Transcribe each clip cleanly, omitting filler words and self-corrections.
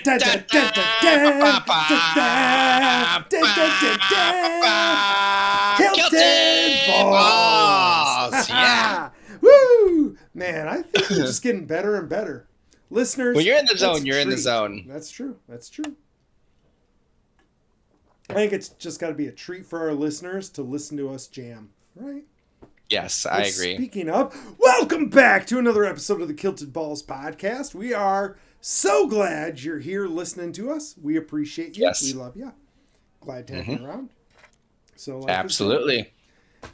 Kilted balls. Yeah. Woo! Man, I think we're just getting better and better. Listeners, when you're in the that's zone, a you're in the treat. zone. That's true. That's true. I think it's just got to be a treat for our listeners to listen to us jam, right? Yes, I agree. Speaking of, welcome back to another episode of the Kilted Balls podcast. We are so glad you're here listening to us. We appreciate you. Yes. We love you. Glad to have you around. So Absolutely.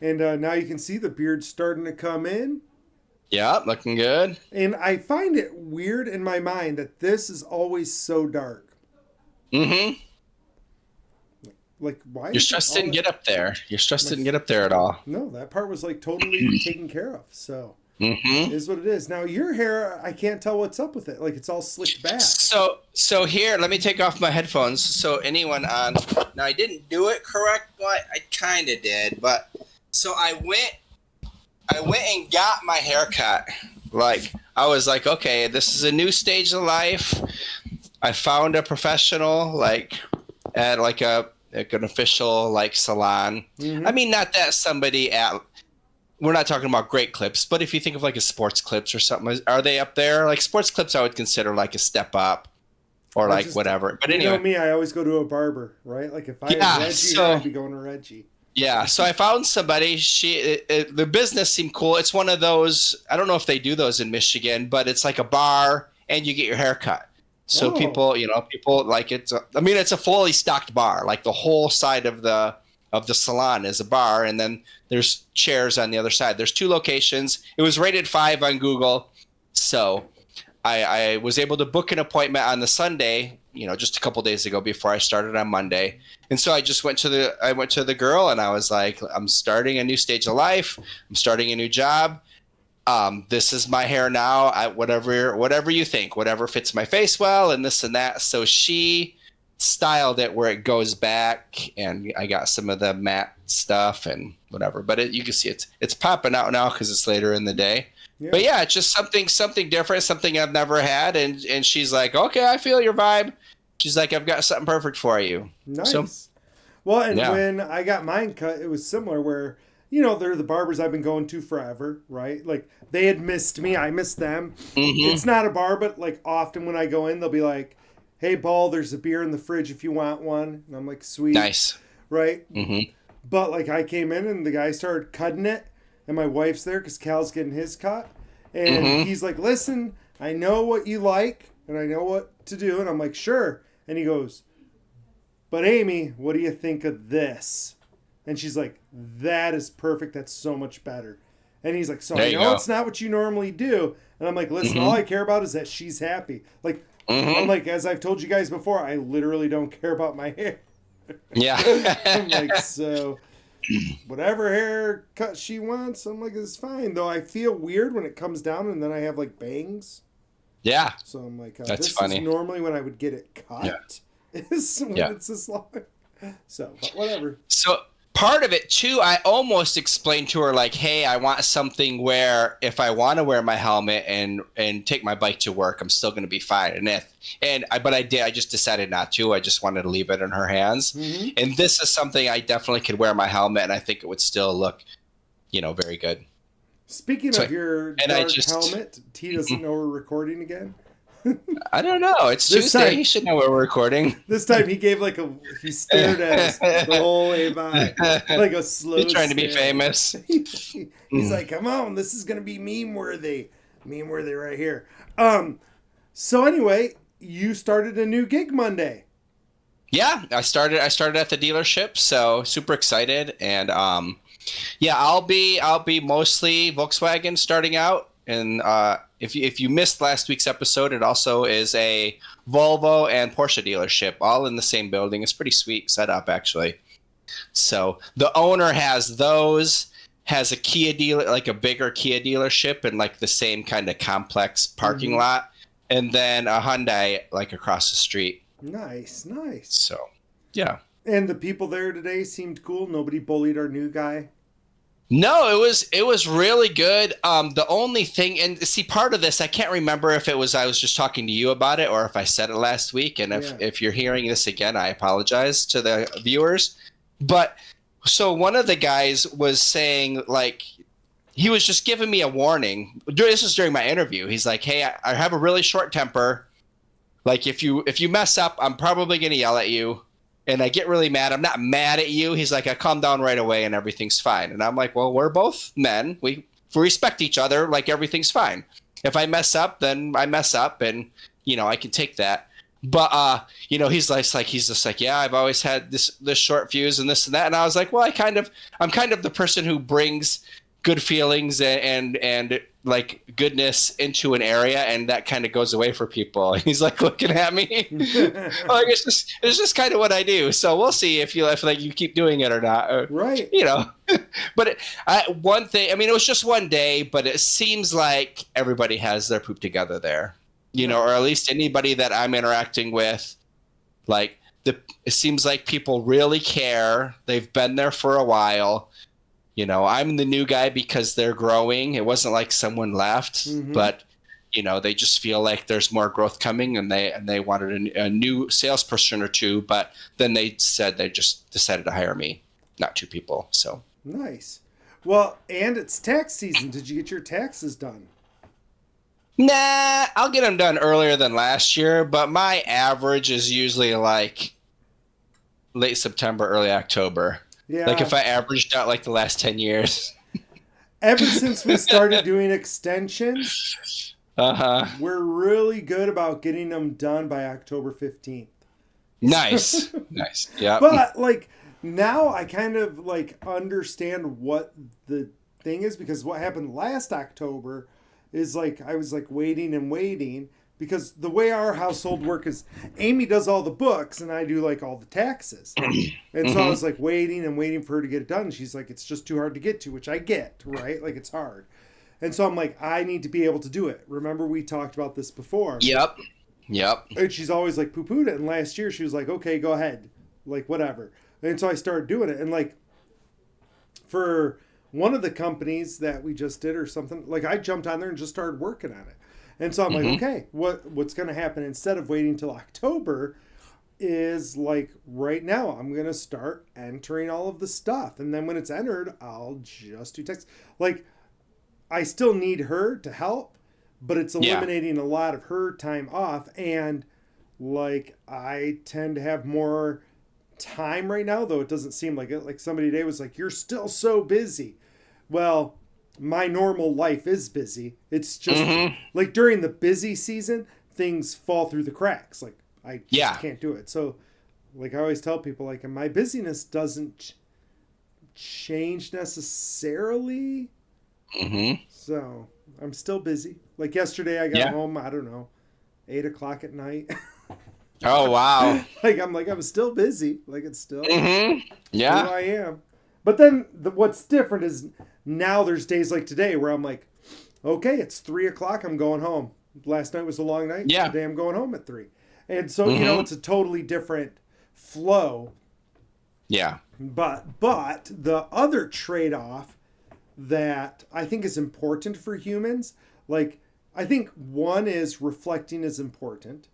And now you can see the beard's starting to come in. Yeah, looking good. And I find it weird in my mind that this is always so dark. Mm-hmm. Like, why? Your stress didn't get up there. Your stress didn't get up there at all. No, that part was like totally taken care of. So it is what it is. Now your hair, I can't tell what's up with it. Like it's all slicked back. So here, let me take off my headphones. So anyone on now, I didn't do it correct, but I kind of did. But so I went and got my hair cut. Like I was like, okay, this is a new stage of life. I found a professional, like at like an official like salon. I mean, not that somebody at. We're not talking about great clips, but if you think of like a sports clips or something, are they up there? Like sports clips, I would consider like a step up, or like whatever. But anyway, you know me, I always go to a barber, right? Like if I had Reggie, I'd be going to Reggie. Yeah, so I found somebody. The business seemed cool. It's one of those. I don't know if they do those in Michigan, but it's like a bar, and you get your hair cut. So people like it. I mean, it's a fully stocked bar. Like the whole side of the salon is a bar, and then there's chairs on the other side. There's 2 locations. It was rated 5 on Google, so I was able to book an appointment on the Sunday, just a couple days ago before I started on Monday. And so I just went to the girl, and I was like, I'm starting a new stage of life. I'm starting a new job. This is my hair now. Whatever you think, whatever fits my face well, and this and that. So she styled it where it goes back, and I got some of the matte stuff and whatever. But you can see it's popping out now because it's later in the day. Yeah. But yeah, it's just something different, something I've never had. And she's like, okay, I feel your vibe. She's like, I've got something perfect for you. Nice. So, well, and when I got mine cut, it was similar where, they're the barbers I've been going to forever, right? Like they had missed me. I missed them. Mm-hmm. It's not a bar, but like often when I go in, they'll be like, hey, Paul, there's a beer in the fridge if you want one. And I'm like, sweet. Nice. Right? Mm-hmm. But like I came in and the guy started cutting it. And my wife's there because Cal's getting his cut. And he's like, listen, I know what you like and I know what to do. And I'm like, sure. And he goes, but Amy, what do you think of this? And she's like, that is perfect. That's so much better. And he's like, so I know it's not what you normally do. And I'm like, listen, all I care about is that she's happy. Like, I'm like, as I've told you guys before, I literally don't care about my hair. Yeah. I'm like, so whatever haircut she wants, I'm like, it's fine. Though I feel weird when it comes down and then I have like bangs. Yeah. So I'm like, that's this funny. Is normally when I would get it cut. Yeah. Is when it's this long. So, but whatever. So part of it too, I almost explained to her like, hey, I want something where if I want to wear my helmet and take my bike to work, I'm still going to be fine. But I just decided not to. I just wanted to leave it in her hands. Mm-hmm. And this is something I definitely could wear my helmet, and I think it would still look, very good. Speaking of your dark helmet, T doesn't know we're recording again. I don't know. It's Tuesday. He should know we're recording. This time he stared at us the whole way by, like a slow. He's trying to be famous. He's like, "Come on, this is gonna be meme worthy right here." So anyway, you started a new gig Monday. Yeah, I started at the dealership, so super excited, and I'll be mostly Volkswagen starting out, and if you missed last week's episode, it also is a Volvo and Porsche dealership, all in the same building. It's pretty sweet setup, actually. So the owner has a Kia dealer, like a bigger Kia dealership, and like the same kind of complex parking lot, and then a Hyundai like across the street. Nice. So, yeah. And the people there today seemed cool. Nobody bullied our new guy. No, it was really good. The only thing, and see, part of this, I can't remember if it was I was just talking to you about it or if I said it last week. And if Yeah. if you're hearing this again, I apologize to the viewers. But so one of the guys was saying like he was just giving me a warning. This was during my interview. He's like, "Hey, I have a really short temper. Like if you mess up, I'm probably gonna yell at you." And I get really mad. I'm not mad at you. He's like, I calm down right away and everything's fine. And I'm like, well, we're both men. We respect each other. Like everything's fine. If I mess up, then I mess up, and I can take that. But he's just like, yeah, I've always had this short fuse and this and that. And I was like, well, I'm kind of the person who brings good feelings and like goodness into an area, and that kind of goes away for people. And he's like looking at me like it's just kind of what I do. So we'll see if you keep doing it or not. Right. But one thing, I mean, it was just one day, but it seems like everybody has their poop together there, or at least anybody that I'm interacting with. Like it seems like people really care. They've been there for a while. I'm the new guy because they're growing. It wasn't like someone left, but they just feel like there's more growth coming, and they wanted a new salesperson or two, but then they said they just decided to hire me, not two people. So Nice. Well, and it's tax season. Did you get your taxes done? nah, I'll get them done earlier than last year, but my average is usually like late September, early October. Yeah. Like if I averaged out like the last 10 years. Ever since we started doing extensions, we're really good about getting them done by October 15th. Nice. Nice. Yeah. But like now I kind of like understand what the thing is, because what happened last October is like I was like waiting and waiting, because the way our household work is Amy does all the books and I do like all the taxes. And so I was like waiting and waiting for her to get it done. She's like, it's just too hard to get to, which I get, right? Like it's hard. And so I'm like, I need to be able to do it. Remember we talked about this before. Yep. And she's always like poo-pooed it. And last year she was like, okay, go ahead. Like whatever. And so I started doing it. And like for one of the companies that we just did or something, like I jumped on there and just started working on it. And so I'm like, okay, what's going to happen instead of waiting till October is like right now I'm going to start entering all of the stuff. And then when it's entered, I'll just do text. Like I still need her to help, but it's eliminating a lot of her time off. And like I tend to have more time right now, though it doesn't seem like it. Like somebody today was like, you're still so busy. Well, my normal life is busy. It's just like during the busy season, things fall through the cracks. Like I just can't do it. So like I always tell people, like my busyness doesn't change necessarily. So I'm still busy. Like yesterday I got home, I don't know, 8:00 at night. Oh, wow. Like I'm like, I'm still busy. Like it's still who Yeah. I am. But then what's different is now there's days like today where I'm like, okay, it's 3:00. I'm going home. Last night was a long night. Yeah. Today I'm going home at 3. And so, it's a totally different flow. Yeah. But the other trade-off that I think is important for humans, like I think one is reflecting is important.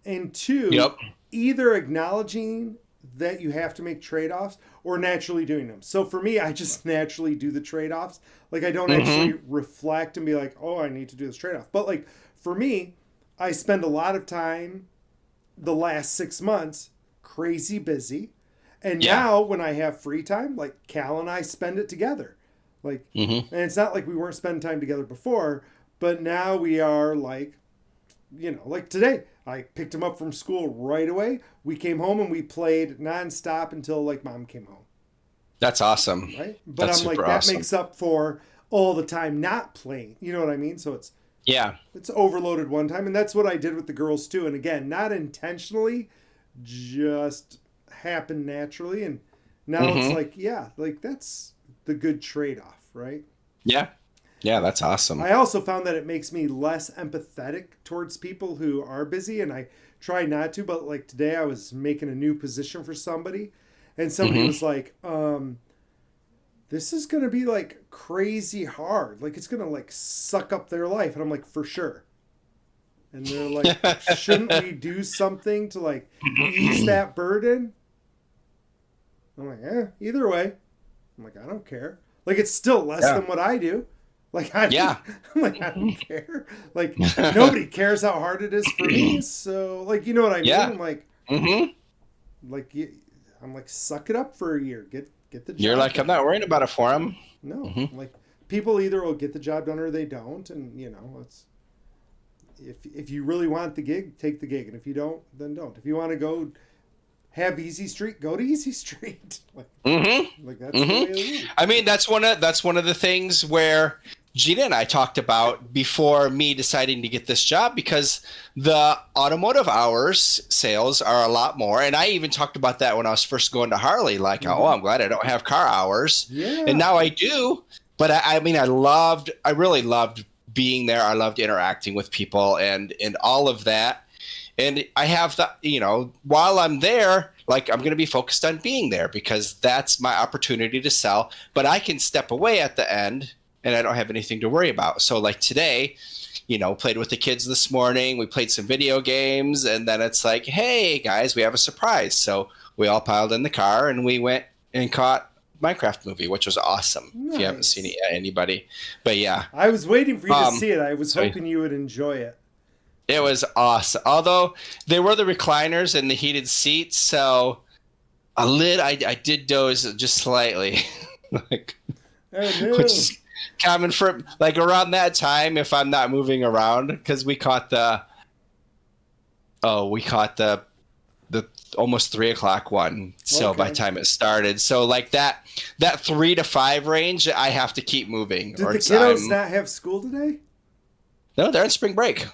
And two, either acknowledging that you have to make trade-offs or naturally doing them. So for me, I just naturally do the trade-offs. Like I don't actually reflect and be like, oh, I need to do this trade-off. But like for me, I spend a lot of time the last 6 months crazy busy. And now when I have free time, like Cal and I spend it together. Like, and it's not like we weren't spending time together before, but now we are like, like today, I picked him up from school right away. We came home and we played nonstop until like mom came home. That's awesome. Right? But I'm like, that makes up for all the time not playing. You know what I mean? So it's overloaded one time. And that's what I did with the girls too. And again, not intentionally, just happened naturally. And now it's like, like that's the good trade-off, right? Yeah. Yeah, that's awesome. I also found that it makes me less empathetic towards people who are busy, and I try not to, but like today I was making a new position for somebody, and somebody was like, this is going to be like crazy hard. Like it's going to like suck up their life. And I'm like, for sure. And they're like, shouldn't we do something to like ease that burden? I'm like, either way. I'm like, I don't care. Like it's still less than what I do. Like I'm like, I don't care. Like nobody cares how hard it is for me. So like, you know what I mean? I'm like, like I'm like, suck it up for a year. Get the job. You're like, done. I'm not worrying about it for him. No, like people either will get the job done or they don't, and you know, it's if you really want the gig, take the gig, and if you don't, then don't. If you want to go have Easy Street, go to Easy Street. Like, like that's the way it is. I mean, that's one of the things where Gina and I talked about before me deciding to get this job, because the automotive hours sales are a lot more. And I even talked about that when I was first going to Harley, like, oh, I'm glad I don't have car hours. Yeah. And now I do. But I mean, I really loved being there. I loved interacting with people and all of that. And I have the, you know, while I'm there, like I'm going to be focused on being there because that's my opportunity to sell. But I can step away at the end and I don't have anything to worry about. So like today, you know, played with the kids this morning. We played some video games, and then it's like, hey guys, we have a surprise. So we all piled in the car and we went and caught Minecraft movie, which was awesome. Nice. If you haven't seen it yet, anybody. But yeah. I was waiting for you to see it. I was hoping you would enjoy it. It was awesome. Although there were the recliners and the heated seats, so I did doze just slightly. Like, which is common for like around that time if I'm not moving around, because we caught the almost 3:00 one. So by the time it started, so like that 3 to 5 range, I have to keep moving. Did the kiddos not have school today? No, they're on spring break.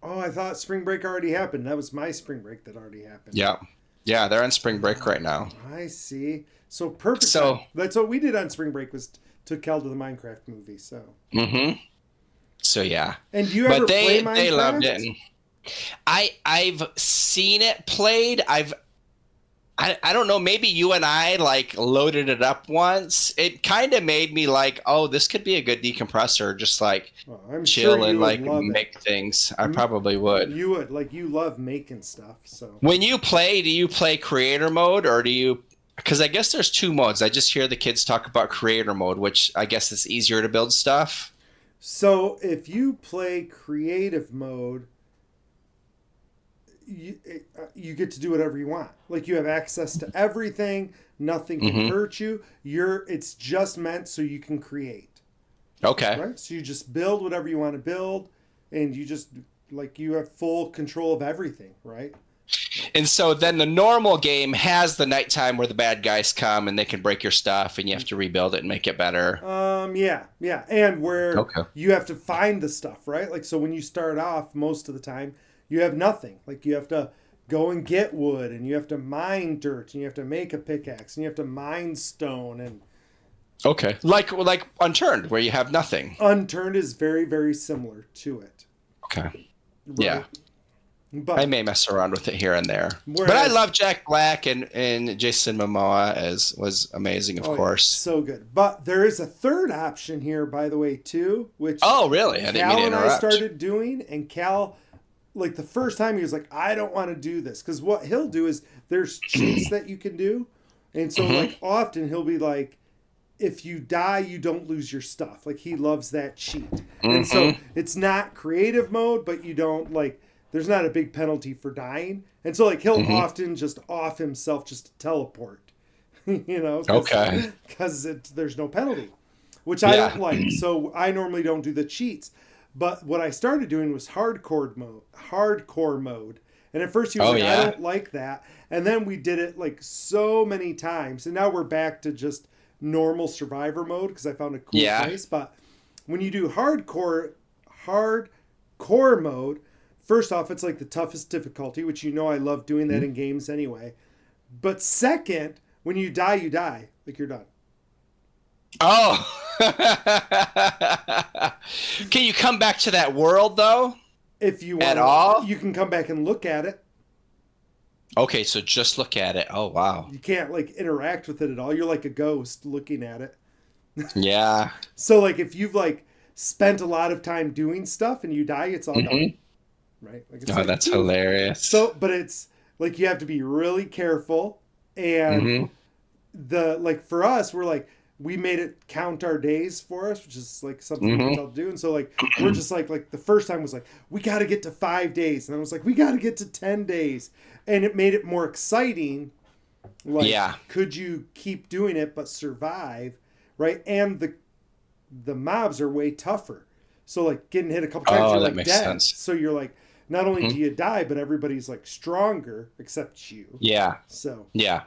Oh, I thought spring break already happened. That was my spring break that already happened. Yeah, they're on spring break right now. I see. So perfect. So that's what we did on spring break, was took Kel to the Minecraft movie. So. So yeah. And do you ever play Minecraft? They loved it. And I've seen it played. I don't know, maybe you and I like loaded it up once. It kind of made me like, oh, this could be a good decompressor, just like chill and like make things. I probably would. You would, like, you love making stuff. So when you play, do you play creator mode or do you, because I guess there's 2 modes. I just hear the kids talk about creator mode, which I guess it's easier to build stuff. So if you play creative mode, you get to do whatever you want. Like you have access to everything. Nothing can hurt you. It's just meant so you can create. Okay. Right? So you just build whatever you want to build, and you just like you have full control of everything, right? And so then the normal game has the nighttime where the bad guys come and they can break your stuff and you have to rebuild it and make it better. Yeah. And where you have to find the stuff, right? Like so when you start off, most of the time you have nothing. Like you have to go and get wood, and you have to mine dirt, and you have to make a pickaxe, and you have to mine stone, and like Unturned, where you have nothing. Unturned is very, very similar to it. Okay. Right? Yeah. But I may mess around with it here and there. But I love Jack Black and Jason Momoa was amazing, of course. So good. But there is a third option here, by the way, too, which really? I didn't mean to interrupt. Cal and I started doing, and Cal, like the first time he was like, I don't want to do this. Because what he'll do is there's cheats that you can do. And so like often he'll be like, if you die, you don't lose your stuff. Like he loves that cheat. And so it's not creative mode, but you don't like, there's not a big penalty for dying. And so like he'll often just off himself just to teleport, you know? Because there's no penalty, which I don't like. So I normally don't do the cheats. But what I started doing was hardcore mode. And at first he was I don't like that. And then we did it like so many times. And now we're back to just normal survivor mode because I found a cool place. But when you do hardcore mode, first off, it's like the toughest difficulty, which you know I love doing that in games anyway. But second, when you die, like you're done. Oh. Can you come back to that world though? If you want at all, you can come back and look at it. Okay, so just look at it. Oh wow. You can't like interact with it at all. You're like a ghost looking at it. Yeah. So like if you've like spent a lot of time doing stuff and you die, it's all gone, Hmm. right? Like it's Oh, like that's whew. hilarious. So but it's like you have to be really careful. And Hmm. the like for us, we're like we made it count our days for us, which is like something we were Hmm. told to do. And so like we're just like the first time was like we got to get to 5 days, and I was like we got to get to 10 days, and it made it more exciting. Like, Yeah. could you keep doing it but survive, right? And the mobs are way tougher. So like getting hit a couple times, Oh, you're that like makes dead. sense. So you're like, not only do Hmm. you die, but everybody's like stronger except you. Yeah. So, Yeah.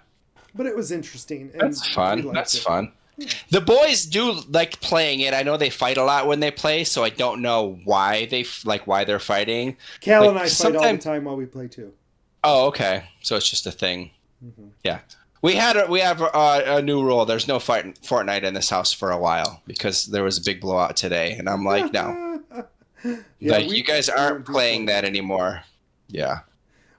but it was interesting, and That's we fun. liked That's it. fun. Yeah. The boys do like playing it. I know they fight a lot when they play, so I don't know why why they're fighting. Cal and Like I fight all the sometimes. time while we play too. Oh, okay. So it's just a thing. Mm-hmm. Yeah. We have a new rule. There's no fight Fortnite in this house for a while because there was a big blowout today, and I'm like, no, Yeah, like you guys we aren't don't do playing that Fortnite. anymore. Yeah.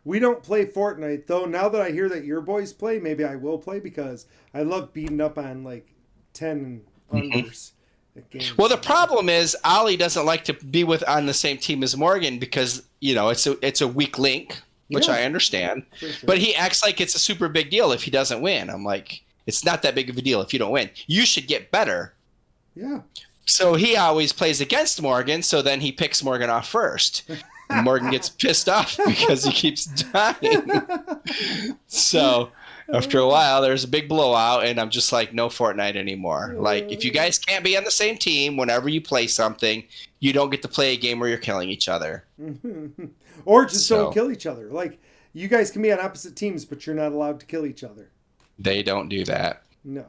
We don't play Fortnite though. Now that I hear that your boys play, maybe I will play because I love beating up on like 10 and Mhm. unders at games. Well, the So. problem is Ollie doesn't like to be with on the same team as Morgan because it's a weak link, which Yeah, I understand. for sure. But he acts like it's a super big deal if he doesn't win. I'm like, it's not that big of a deal if you don't win. You should get better. Yeah. So he always plays against Morgan. So then he picks Morgan off first, and Morgan gets pissed off because he keeps dying. So after a while, there's a big blowout, and I'm just like, no Fortnite anymore. Like, if you guys can't be on the same team whenever you play something, you don't get to play a game where you're killing each other. Or just don't So kill each other. Like you guys can be on opposite teams, but you're not allowed to kill each other. they don't do that No.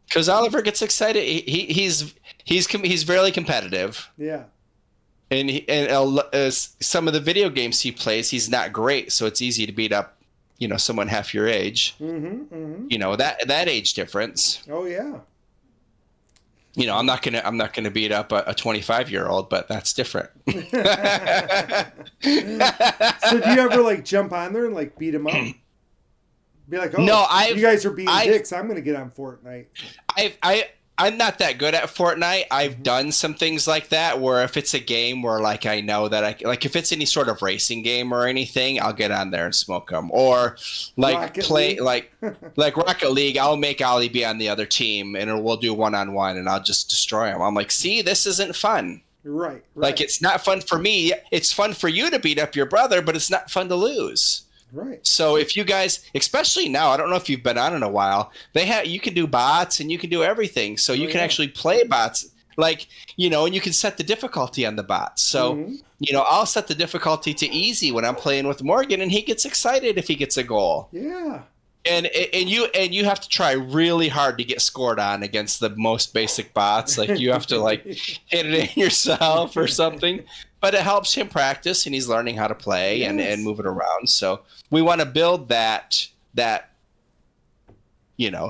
because Oliver gets excited. He's fairly competitive, Yeah. and some of the video games he plays, he's not great. So it's easy to beat up, someone half your age. Mm-hmm. Mm-hmm. That age difference. Oh yeah. I'm not gonna beat up a 25-year-old, but that's different. So do you ever like jump on there and like beat him up? Be like, oh, No, you guys are being I've, dicks. I'm gonna get on Fortnite. I'm not that good at Fortnite. I've Mm-hmm. done some things like that where if it's a game where like I know that if it's any sort of racing game or anything, I'll get on there and smoke them. Or like Rocket play League? like Rocket League, I'll make Ollie be on the other team and we'll do one-on-one and I'll just destroy him. I'm like, see, this isn't fun. Right. Like it's not fun for me. It's fun for you to beat up your brother, but it's not fun to lose. Right. So if you guys, especially now, I don't know if you've been on in a while, you can do bots and you can do everything. So you can yeah. actually play bots and you can set the difficulty on the bots. So, Mm-hmm. I'll set the difficulty to easy when I'm playing with Morgan and he gets excited if he gets a goal. Yeah. And you have to try really hard to get scored on against the most basic bots. Like you have to hit it in yourself or something. But it helps him practice and he's learning how to play Yes. and move it around. So we want to build that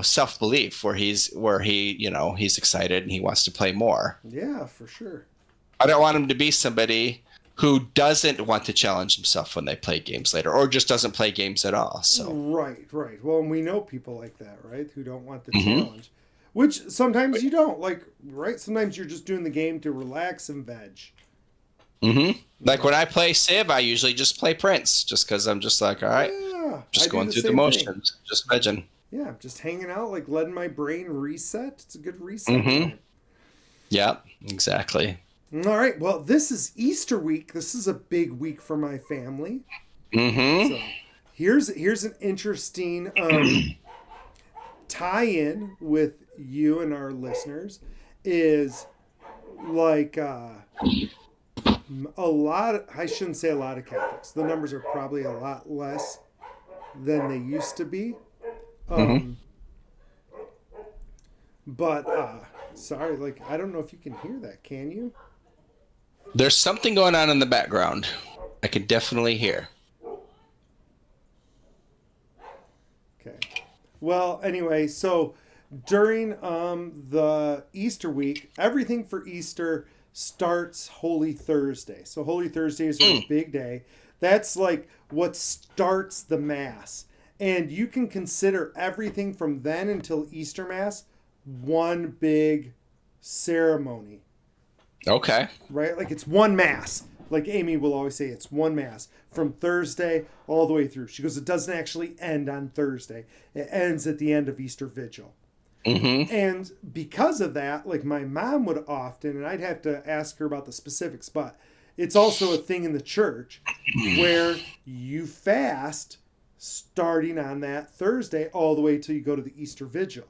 self-belief where he's excited and he wants to play more. Yeah, for sure. I don't want him to be somebody who doesn't want to challenge himself when they play games later or just doesn't play games at all. So Right. Well, and we know people like that, right? Who don't want the Mhm. challenge. Which sometimes you don't. Like, right? Sometimes you're just doing the game to relax and veg. Like when I play Civ, I usually just play Prince just because I'm just like, all right, Yeah. just I going do through the same motions, just vegging. Yeah, just hanging out, like letting my brain reset. It's a good reset Mm-hmm. time. Yeah, exactly. All right. Well, this is Easter week. This is a big week for my family. Mm-hmm. So here's an interesting tie-in with you and our listeners is like a lot of, I shouldn't say a lot of Catholics. The numbers are probably a lot less than they used to be. But sorry, like I don't know if you can hear that. Can you? There's something going on in the background. I can definitely hear. Okay. Well, anyway, so during the Easter week, everything for Easter starts Holy Thursday. So Holy Thursday is a big day. That's like what starts the Mass. And you can consider everything from then until Easter Mass one big ceremony. Okay. Right? Like it's one mass. Like Amy will always say, it's one mass from Thursday all the way through. She goes, it doesn't actually end on Thursday. It ends at the end of Easter Vigil. Mm-hmm. And because of that, like my mom would often, and I'd have to ask her about the specifics, but it's also a thing in the church where you fast starting on that Thursday all the way till you go to the Easter Vigil.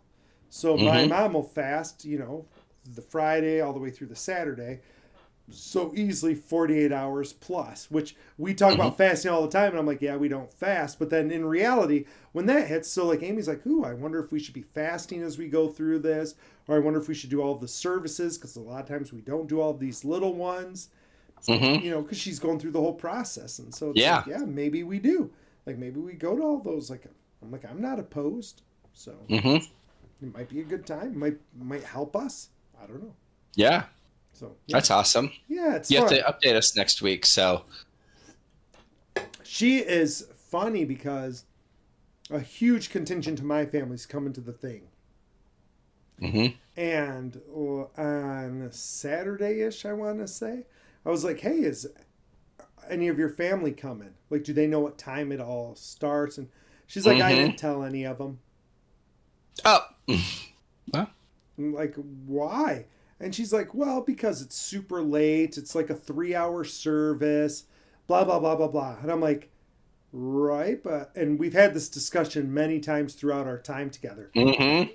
So my mom will fast, the Friday all the way through the Saturday. So easily 48 hours plus, which we talk about fasting all the time. And I'm like, yeah, we don't fast. But then in reality, when that hits, so like Amy's like, ooh, I wonder if we should be fasting as we go through this. Or I wonder if we should do all of the services, because a lot of times we don't do all of these little ones, because she's going through the whole process. And so it's like, yeah, maybe we do. Like maybe we go to all those. Like I'm like, I'm not opposed. So it might be a good time. Might help us. I don't know. Yeah. So that's awesome. Yeah, it's you fun. have to update us next week. So she is funny because a huge contingent of my family's coming to the thing. And on Saturday-ish, I want to say, I was like, hey, is any of your family coming? Like, do they know what time it all starts? And she's like, I didn't tell any of them. Oh. Well. I'm like, why? And she's like, well, because it's super late. It's like a 3-hour service, blah, blah, blah, blah, blah. And I'm like, right. And we've had this discussion many times throughout our time together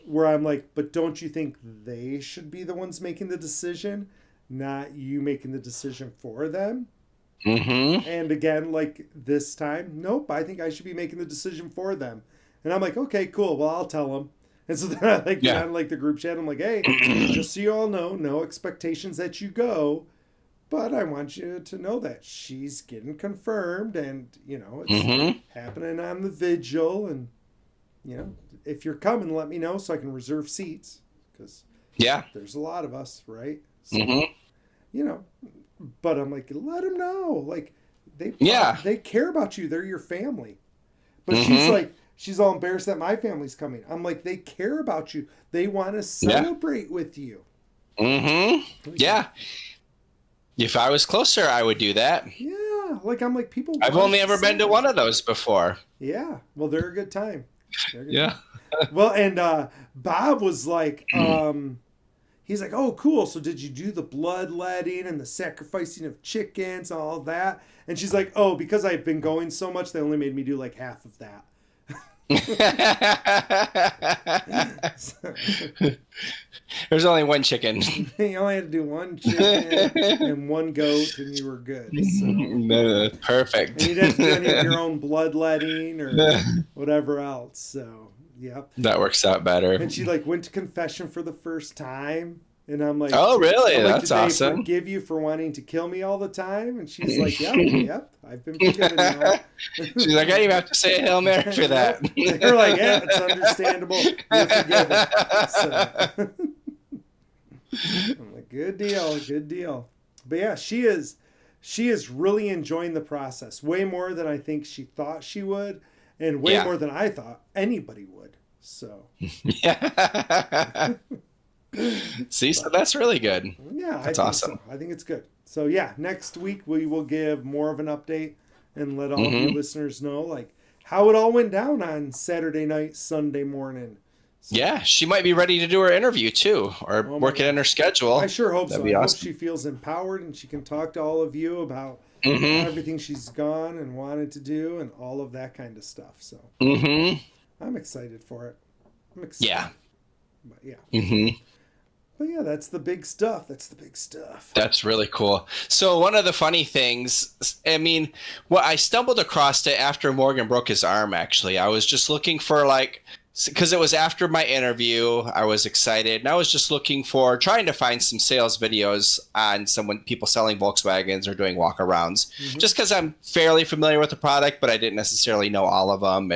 where I'm like, but don't you think they should be the ones making the decision, not you making the decision for them? And again, like this time, nope, I think I should be making the decision for them. And I'm like, okay, cool. Well, I'll tell them. And so then I get on like the group chat. I'm like, hey, just so you all know, no expectations that you go, but I want you to know that she's getting confirmed, and it's happening on the vigil, and if you're coming, let me know so I can reserve seats, because there's a lot of us, right? So, but I'm like, let them know, like they care about you. They're your family. But she's like. She's all embarrassed that my family's coming. I'm like, they care about you. They want to celebrate with you. Yeah. If I was closer, I would do that. Yeah. Like, I'm like, people. I've only ever been to one of those before. Yeah. Well, they're a good time. Yeah. Well, and Bob was like, he's like, oh, cool. So did you do the bloodletting and the sacrificing of chickens and all that? And she's like, oh, because I've been going so much, they only made me do like half of that. There's only one chicken. You only had to do one chicken and one goat, and you were good. So. Perfect. And you didn't have to do any of your own bloodletting or whatever else. So, yep. That works out better. And she like went to confession for the first time. And I'm like, oh, really? I'm like, that's awesome. Did they forgive you for wanting to kill me all the time? And she's like, yep, I've been forgiven now. She's like, I didn't even have to say a Hail Mary for that. They're like, yeah, it's understandable. You're forgiven. So. I'm like, good deal. But yeah, she is really enjoying the process way more than I think she thought she would, and way more than I thought anybody would. So. Yeah. See, so that's really good. Yeah, that's awesome. So. I think it's good. So yeah, next week we will give more of an update and let all of you listeners know like how it all went down on Saturday night, Sunday morning. So, yeah, she might be ready to do her interview too, or work it in her schedule. I sure hope That'd so. Be I awesome. hope she feels empowered and she can talk to all of you about everything she's gone and wanted to do and all of that kind of stuff. So I'm excited for it. I'm excited. Yeah. But yeah. But yeah, that's the big stuff. That's really cool. So one of the funny things, I mean, I stumbled across it after Morgan broke his arm, actually. I was just looking for because it was after my interview. I was excited, and I was just trying to find some sales videos on people selling Volkswagens or doing walkarounds, just because I'm fairly familiar with the product, but I didn't necessarily know all of them.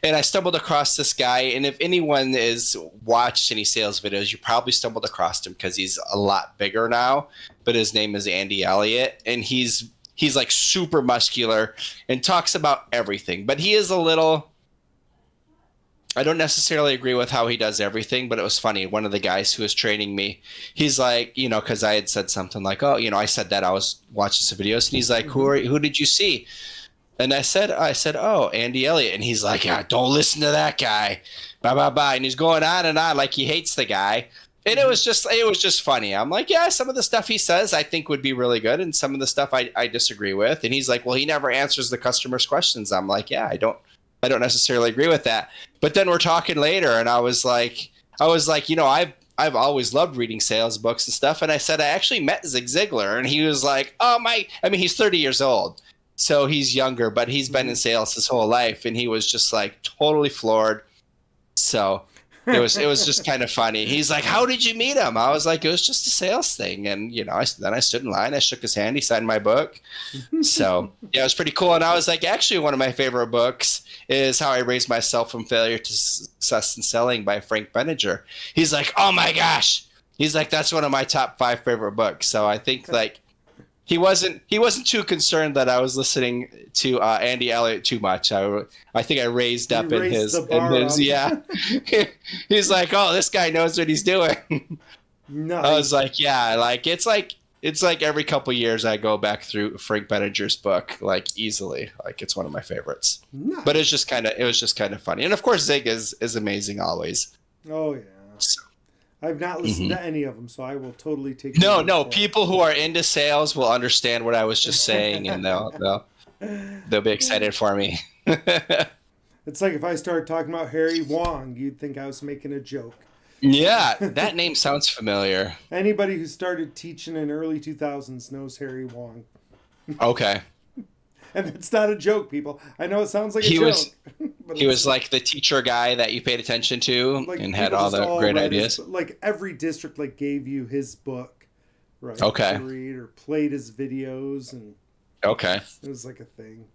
And I stumbled across this guy, and if anyone has watched any sales videos, you probably stumbled across him because he's a lot bigger now, but his name is Andy Elliott, and he's like super muscular and talks about everything, but he is a little I don't necessarily agree with how he does everything, but it was funny. One of the guys who was training me, he's like, because I had said something like, oh, I said that I was watching some videos, and he's like, who did you see? And I said, oh, Andy Elliott, and he's like, yeah, don't listen to that guy, blah blah blah, and he's going on and on like he hates the guy, and it was just funny. I'm like, yeah, some of the stuff he says I think would be really good, and some of the stuff I disagree with, and he's like, well, he never answers the customers' questions. I'm like, yeah, I don't necessarily agree with that. But then we're talking later, and I was like, I've always loved reading sales books and stuff. And I said, I actually met Zig Ziglar, and he was like, oh my, I mean, he's 30 years old, so he's younger, but he's been in sales his whole life, and he was just like totally floored. So it was just kind of funny. He's like, how did you meet him? I was like, it was just a sales thing. And, then I stood in line, I shook his hand, he signed my book. So yeah, it was pretty cool. And I was like, actually, one of my favorite books is How I Raised Myself from Failure to Success in Selling by Frank Benninger. He's like, oh my gosh. He's like, that's one of my top 5 favorite books. So I think like he wasn't too concerned that I was listening to Andy Elliott too much. I think I raised up in his yeah. He's like, oh, this guy knows what he's doing. Nice. I was like, yeah, like it's like every couple years I go back through Frank Benninger's book like easily. Like it's one of my favorites. Nice. But it was just kind of funny. And of course Zig is amazing always. Oh yeah. So. I've not listened to any of them, so I will totally take. No. People who are into sales will understand what I was just saying, and they'll be excited for me. It's like if I started talking about Harry Wong, you'd think I was making a joke. Yeah, that name sounds familiar. Anybody who started teaching in early 2000s knows Harry Wong. Okay. And it's not a joke, people. I know it sounds like a joke. He was like the teacher guy that you paid attention to and had all the great ideas. Like every district like gave you his book, right? Okay. To read or played his videos, and okay, it was like a thing.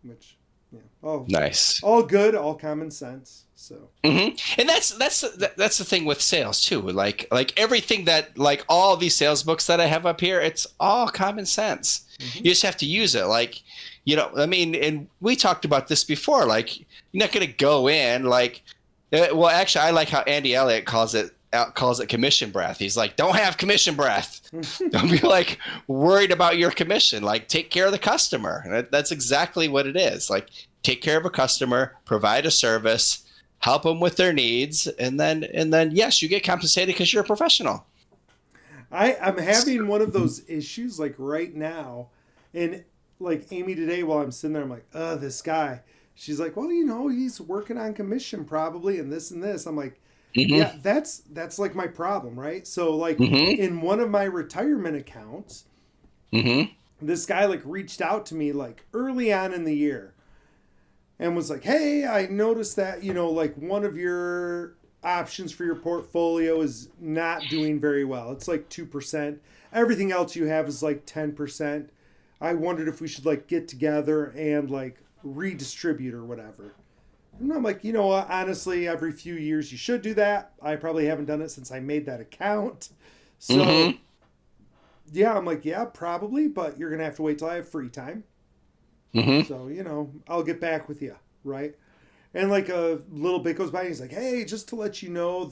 Which, yeah, oh, nice. All good, all common sense. So. Mm-hmm. And that's the thing with sales too. Like everything that like all these sales books that I have up here, it's all common sense. Mm-hmm. You just have to use it. Like, I mean, and we talked about this before. Like, you're not going to go in like, well, actually, I like how Andy Elliott calls it commission breath. He's like, don't have commission breath. Don't be like worried about your commission. Like, take care of the customer. And that's exactly what it is. Like, take care of a customer, provide a service, help them with their needs, and then yes, you get compensated because you're a professional. I'm having one of those issues like right now, and like Amy today while I'm sitting there, I'm like, this guy. She's like, well, he's working on commission probably and this and this. I'm like, yeah, that's like my problem, right? So like in one of my retirement accounts, this guy like reached out to me like early on in the year and was like, hey, I noticed that, like one of your options for your portfolio is not doing very well. It's like 2%. Everything else you have is like 10%. I wondered if we should like get together and like redistribute or whatever. And I'm like, you know what? Honestly, every few years you should do that. I probably haven't done it since I made that account. So yeah, I'm like, yeah, probably, but you're going to have to wait till I have free time. So, I'll get back with you. Right. And like a little bit goes by and he's like, hey, just to let you know,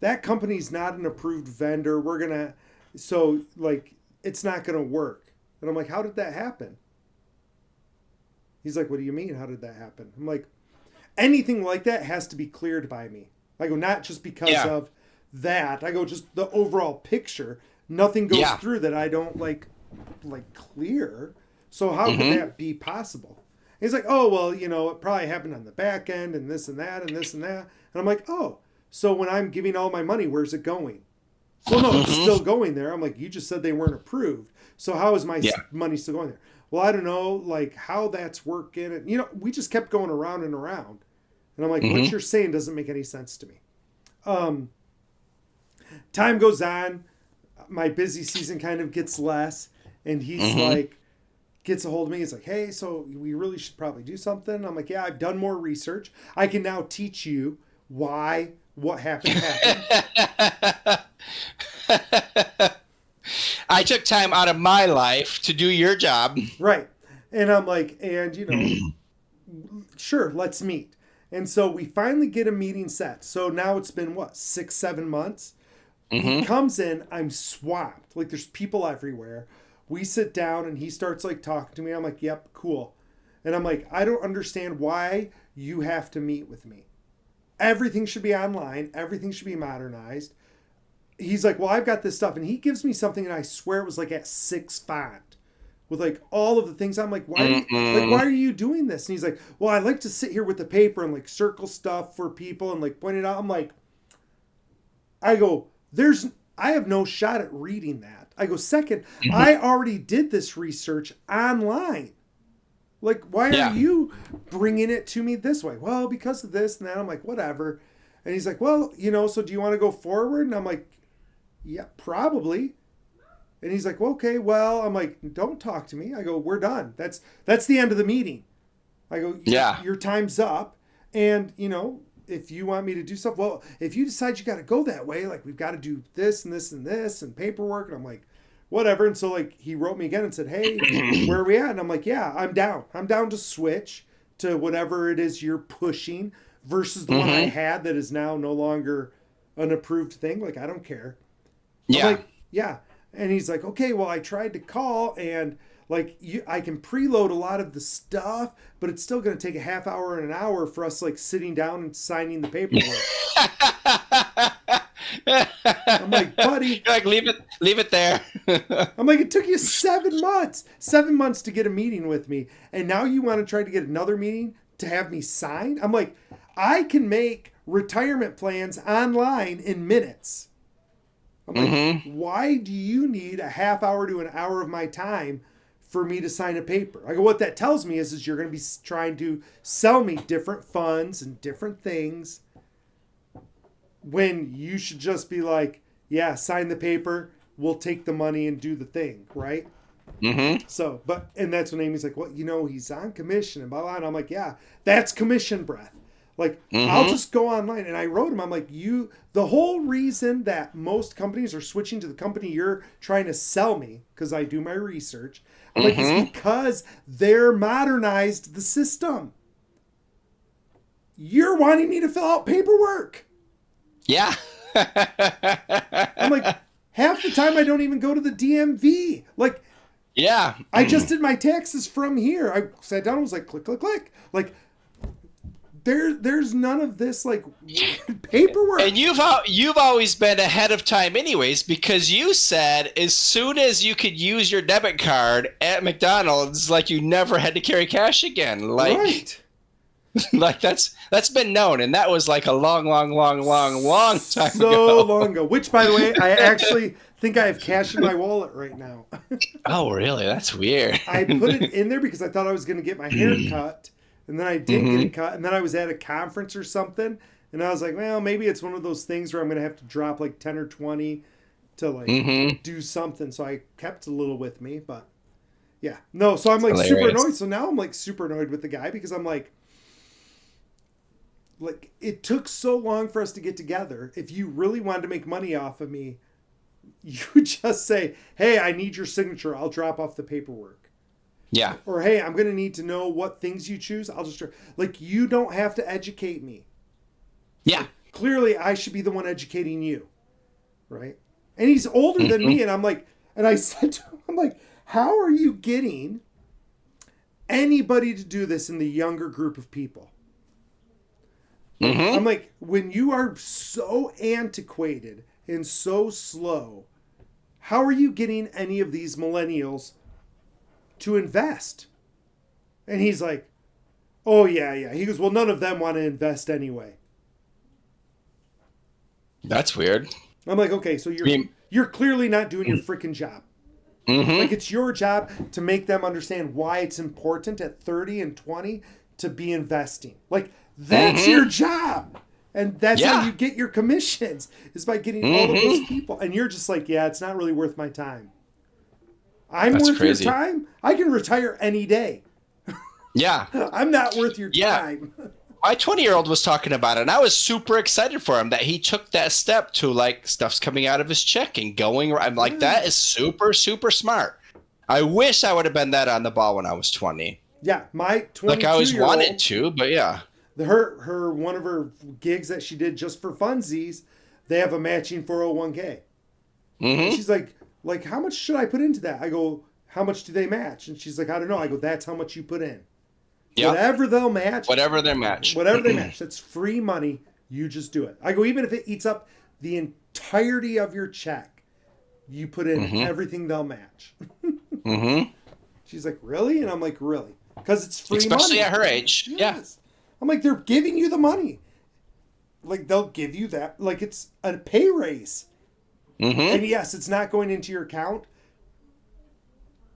that company's not an approved vendor. So like, it's not going to work. And I'm like, how did that happen? He's like, what do you mean? How did that happen? I'm like, anything like that has to be cleared by me. I go, not just because of that. I go, just the overall picture. Nothing goes through that I don't like clear. So how could that be possible? He's like, oh, well, it probably happened on the back end and this and that and this and that. And I'm like, oh, so when I'm giving all my money, where's it going? Well, no, it's still going there. I'm like, you just said they weren't approved. So how is my money still going there? Well, I don't know, like how that's working. And, we just kept going around and around. And I'm like, what you're saying doesn't make any sense to me. Time goes on. My busy season kind of gets less. And he's like, gets a hold of me. He's like, hey, so we really should probably do something. I'm like, yeah, I've done more research. I can now teach you why what happened. I took time out of my life to do your job. Right. And I'm like, and sure, let's meet. And so we finally get a meeting set. So now it's been what, 6, 7 months? He Mm-hmm. comes in, I'm swamped. Like there's people everywhere. We sit down and he starts like talking to me. I'm like, yep, cool. And I'm like, I don't understand why you have to meet with me. Everything should be online, everything should be modernized. He's like, well, I've got this stuff. And he gives me something, and I swear it was like at 6 font with like all of the things. I'm like, why are you doing this? And he's like, well, I like to sit here with the paper and like circle stuff for people and like point it out. I'm like, I go, I have no shot at reading that. I go, second, Mm-hmm. I already did this research online. Like, why are Yeah. you bringing it to me this way? Well, because of this and that. I'm like, whatever. And he's like, well, so do you want to go forward? And I'm like, yeah, probably. And he's like, well, okay, well, I'm like, don't talk to me. I go, we're done. That's the end of the meeting. I go, Yeah. your time's up. And, if you want me to do stuff, well, if you decide you got to go that way, like we've got to do this and this and this and paperwork. And I'm like, whatever. And so like he wrote me again and said, hey, where are we at? And I'm like, yeah, I'm down. I'm down to switch to whatever it is you're pushing versus the one I had that is now no longer an approved thing. Like, I don't care. I'm Yeah. like, yeah. And he's like, okay, well, I tried to call and like I can preload a lot of the stuff, but it's still going to take a half hour and an hour for us like sitting down and signing the paperwork. I'm like, buddy. You're like, leave it there. I'm like, it took you 7 months to get a meeting with me. And now you want to try to get another meeting to have me sign? I'm like, I can make retirement plans online in minutes. I'm like, why do you need a half hour to an hour of my time for me to sign a paper? I go, what that tells me is you're going to be trying to sell me different funds and different things when you should just be like, yeah, sign the paper. We'll take the money and do the thing, right? So, and that's when Amy's like, well, he's on commission and blah, blah. And I'm like, yeah, that's commission breath. Like, I'll just go online. And I wrote him, I'm like, the whole reason that most companies are switching to the company you're trying to sell me, because I do my research, I'm like, it's because they're modernized the system. You're wanting me to fill out paperwork. Yeah. I'm like, half the time I don't even go to the DMV. Like, yeah. I just did my taxes from here. I sat down and was like, click, click, click. Like, there's none of this like paperwork. And you've always been ahead of time anyways, because you said as soon as you could use your debit card at McDonald's, like you never had to carry cash again. Like, right. Like that's been known, and that was like a long time ago. So long ago. Which, by the way, I actually think I have cash in my wallet right now. Oh, really? That's weird. I put it in there because I thought I was going to get my hair cut, and then I did get it cut, and then I was at a conference or something, and I was like, well, maybe it's one of those things where I'm going to have to drop like 10 or 20 to like do something. So I kept a little with me, but yeah. No, so I'm like super annoyed. So now I'm like super annoyed with the guy because I'm like, it took so long for us to get together. If you really wanted to make money off of me, you would just say, hey, I need your signature. I'll drop off the paperwork. Yeah. Or, hey, I'm going to need to know what things you choose. I'll just, like, you don't have to educate me. Yeah. Like, clearly, I should be the one educating you. Right? And he's older than me. And I'm like, and I said to him, I'm like, how are you getting anybody to do this in the younger group of people? I'm like, when you are so antiquated and so slow, how are you getting any of these millennials to invest? And he's like, oh, yeah. He goes, well, none of them want to invest anyway. That's weird. I'm like, okay, so you're clearly not doing your freaking job. Like, it's your job to make them understand why it's important at 30 and 20 to be investing. Like, that's your job. And that's how you get your commissions, is by getting all of those people. And you're just like, yeah, it's not really worth my time. That's worth crazy. Your time? I can retire any day. Yeah. I'm not worth your time. My 20-year-old was talking about it, and I was super excited for him that he took that step to, like, stuff's coming out of his check and going. I'm like, that is super, super smart. I wish I would have been that on the ball when I was 20. Yeah, my 22-year-old. Like, I always wanted to, but yeah. Her one of her gigs that she did just for funsies, they have a matching 401k. And she's like, how much should I put into that? I go, how much do they match? And she's like, I don't know. I go, that's how much you put in. Yep. Whatever they'll match. Whatever they match. Whatever they match. That's free money. You just do it. I go, even if it eats up the entirety of your check, you put in everything they'll match. She's like, really? And I'm like, really? Because it's free Especially money. At her age. Yes. Yeah. I'm like, they're giving you the money. Like, they'll give you that. Like, it's a pay raise. And yes, it's not going into your account.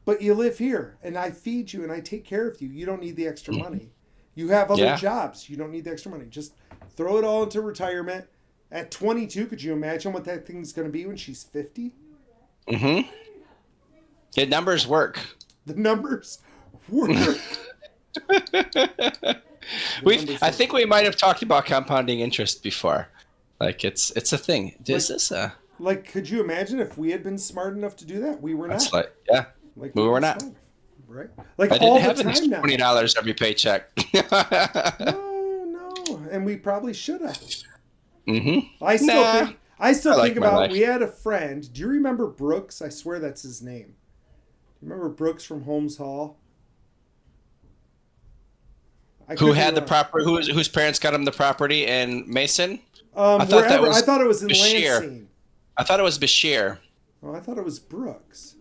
But you live here, and I feed you, and I take care of you. You don't need the extra money. You have other jobs. You don't need the extra money. Just throw it all into retirement. At 22, could you imagine what that thing's going to be when she's 50? The numbers work. The numbers work. I think we might have talked about compounding interest before. Like, it's a thing. Like, could you imagine if we had been smart enough to do that? We were not. Like we were not. Right? Like, I all didn't have the time now. $20 every paycheck. No. And we probably should have. I still think about, we had a friend. Do you remember Brooks? I swear that's his name. Remember Brooks from Holmes Hall? Who had the property? Whose parents got him the property in Mason? I thought it was in Lansing. I thought it was Bashir. Oh, I thought it was Brooks.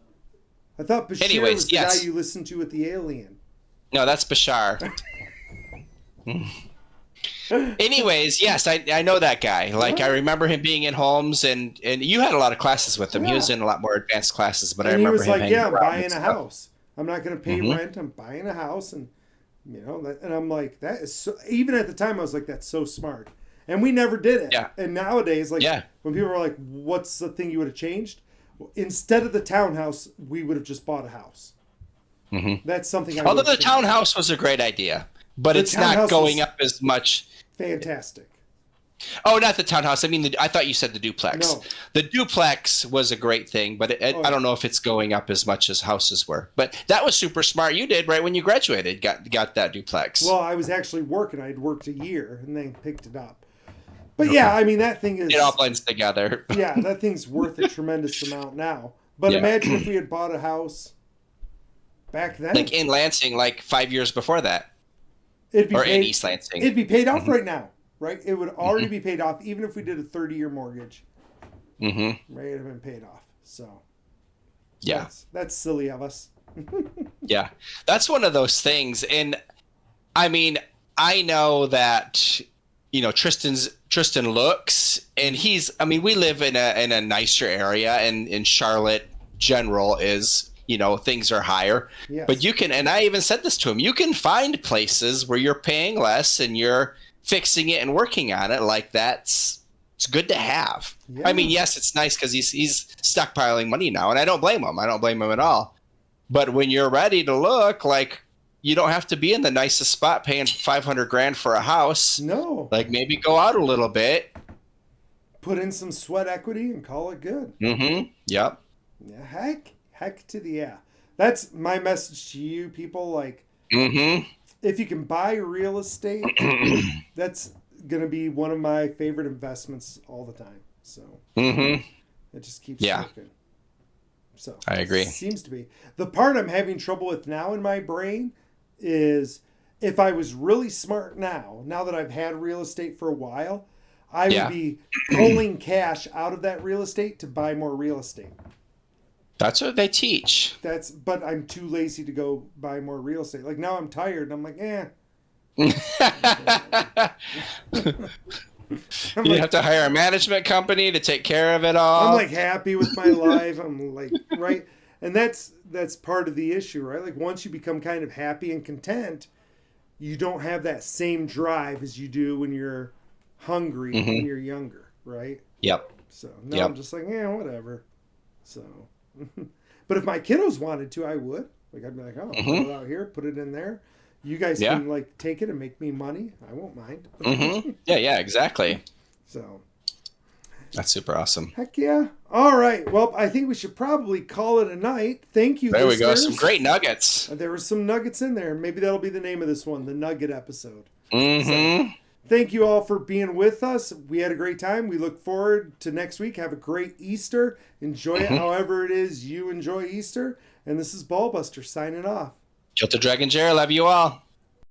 I thought Bashir was the guy you listened to with the alien. No, that's Bashar. Anyways, yes, I know that guy. Like, I remember him being in Holmes, and you had a lot of classes with him. He was in a lot more advanced classes, but I remember him hanging around. I'm buying a house. I'm not going to pay rent. I'm buying a house, and and I'm like, that is so. Even at the time, I was like, that's so smart. And we never did it. Yeah. And nowadays, like, when people are like, what's the thing you would have changed? Instead of the townhouse, we would have just bought a house. That's something. Although the townhouse was a great idea, but it's not going up as much. Fantastic. Oh, not the townhouse. I mean, I thought you said the duplex. No. The duplex was a great thing, but I don't know if it's going up as much as houses were. But that was super smart. You did right when you graduated. Got that duplex. Well, I was actually working. I'd worked a year and then picked it up. But yeah, I mean, that thing is... It all blends together. Yeah, that thing's worth a tremendous amount now. But imagine if we had bought a house back then. Like in Lansing, like 5 years before that. In East Lansing. It'd be paid off right now, right? It would already be paid off, even if we did a 30-year mortgage. Right, it'd have been paid off. So, that's silly of us. Yeah, that's one of those things. And I mean, I know that, Tristan looks, and we live in a nicer area, and in Charlotte general is, things are higher. Yes. But you can, and I even said this to him, you can find places where you're paying less and you're fixing it and working on it. Like, it's good to have. Yeah. I mean, yes, it's nice because he's stockpiling money now, and I don't blame him. I don't blame him at all. But when you're ready to look, like, you don't have to be in the nicest spot paying $500,000 for a house. No. Like, maybe go out a little bit. Put in some sweat equity and call it good. Yep. Yeah, heck to the yeah. That's my message to you people. Like, if you can buy real estate, that's going to be one of my favorite investments all the time. So it just keeps working. So I agree. Seems to be. The part I'm having trouble with now in my brain is if I was really smart now that I've had real estate for a while, I would be pulling cash out of that real estate to buy more real estate. That's what they teach. But I'm too lazy to go buy more real estate. Like, now I'm tired and I'm like, You have to hire a management company to take care of it all. I'm like happy with my life. I'm like, right. And that's part of the issue, right? Like, once you become kind of happy and content, you don't have that same drive as you do when you're hungry when you're younger, right? Yep. So now I'm just like, whatever. So, but if my kiddos wanted to, I would. Like, I'd be like, put it out here, put it in there. You guys can like take it and make me money. I won't mind. Yeah, exactly. So that's super awesome. Heck yeah. All right. Well, I think we should probably call it a night. Thank you, There listeners. we go. Some great nuggets. There were some nuggets in there. Maybe that'll be the name of this one, the Nugget episode. So Mm-hmm. thank you all for being with us. We had a great time. We look forward to next week. Have a great Easter. Enjoy it Mm-hmm. however it is you enjoy Easter. And this is Ballbuster signing off. Kilted Dragon Jerry, love you all.